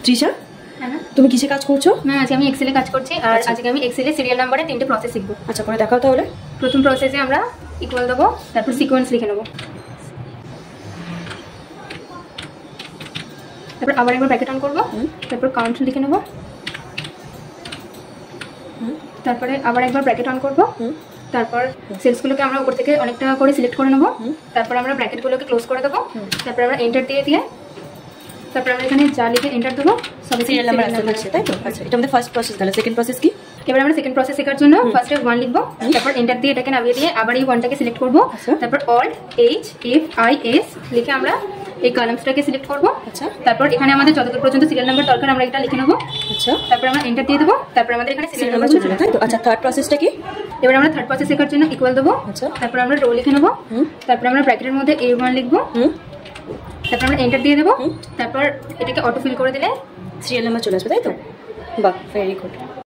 তৃষা, তুমি কিসে কাজ করছো? ম্যাম আজকে আমি এক্সেলে কাজ করছি আর আজকে আমি এক্সেলে সিরিয়াল নাম্বারে 3টে প্রসেস শিখবো। আচ্ছা, করে দেখাও তাহলে। প্রথম প্রসেসে আমরা ইকুয়াল দেবো, তারপর সিকোয়েন্স লিখে নেবো, তারপর আবার একবার ব্র্যাকেট অন করবো, তারপর কাউন্ট লিখে নেবো, তারপরে আবার একবার ব্র্যাকেট অন করবো, তারপর সেলসগুলোকে আমরা উপর থেকে অনেকটা করে সিলেক্ট করে নেবো, তারপর আমরা ব্র্যাকেটগুলোকে ক্লোজ করে দেবো, তারপর আমরা এন্টার দিয়ে তারপর আমরা এখানে যা লিখে এন্টার দেবো সবই সিরিয়াল নাম্বার আসছে, তাই তো? আচ্ছা, এটা আমাদের ফার্স্ট প্রসেস গেল। সেকেন্ড প্রসেস কি? এবার আমরা সেকেন্ড প্রসেস শেখার জন্য ফার্স্টে 1 লিখবো, তারপর এন্টার দিয়ে এটাকে নামিয়ে দিয়ে আবার এই 1টাকে সিলেক্ট করবো, তারপর alt H F I S লিখে আমরা এই কলামসটাকে সিলেক্ট করবো। আচ্ছা, তারপর এখানে আমাদের যতদূর পর্যন্ত সিরিয়াল নাম্বার দরকার আমরা এটা লিখে নেবো। আচ্ছা, তারপর আমরা এন্টার দিয়ে দেবো, তারপর আমাদের এখানে সিরিয়াল নাম্বার চলে যাবে, তাই তো? আচ্ছা, থার্ড প্রসেসটা কি? এবার আমরা থার্ড প্রসেস শেখার জন্য ইকুয়াল দেবো, আচ্ছা, তারপর আমরা রো লিখে নেবো, তারপর আমরা ব্র্যাকেটের মধ্যে A1 লিখবো, তারপর আমরা এন্টার দিয়ে দেবো, তারপর এটাকে অটো ফিল করে দিলে সিরিয়াল নাম্বার চলে আসবে, তাই তো? বাহ, ভেরি গুড।